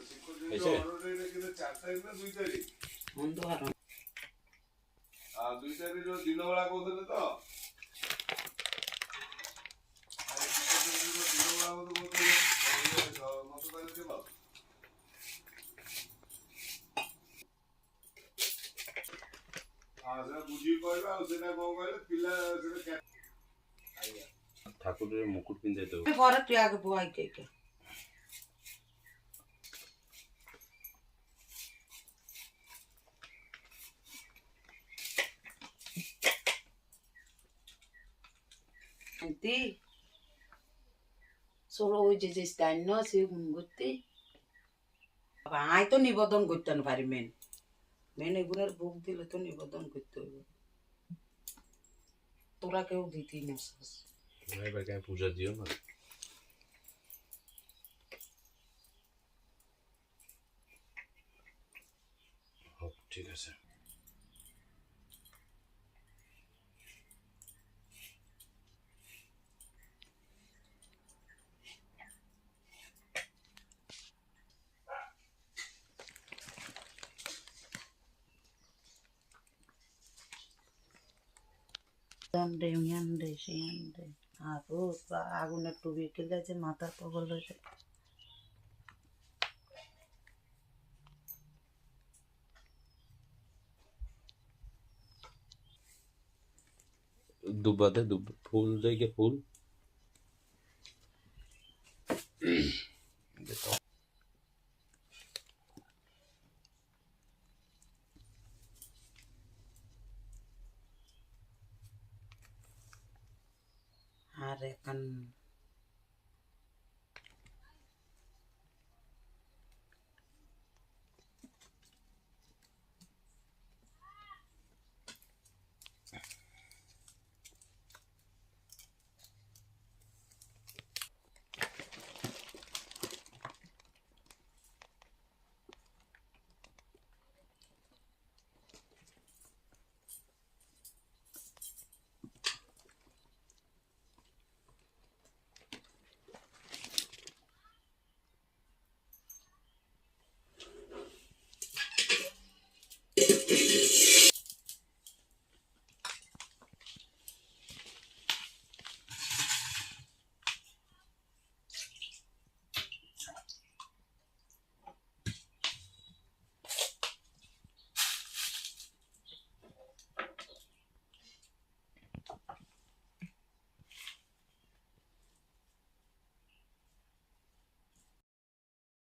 कैसे दिन बेला कहते तो ठाकुर मुकुट पिंधे तो आगे बुआई के nanti solo ওই যে স্থান্য সে গুনগুতি আই তো নিবেদন করতে না পারি মেন মেন এগুলোর ভোগ দিলে তো নিবেদন করতে হবে তোরা কেউ দিতি না मैं क्या पूजा दियो ना ठीक है सर দণ্ডে ইয়ান্ডে শিয়ান্ডে আর রোজ বা আগুনের টুবি খেলে যে মাথা পাগল হয়ে যায় दुब्बा दे दुब फूल दे के फूल আর এখন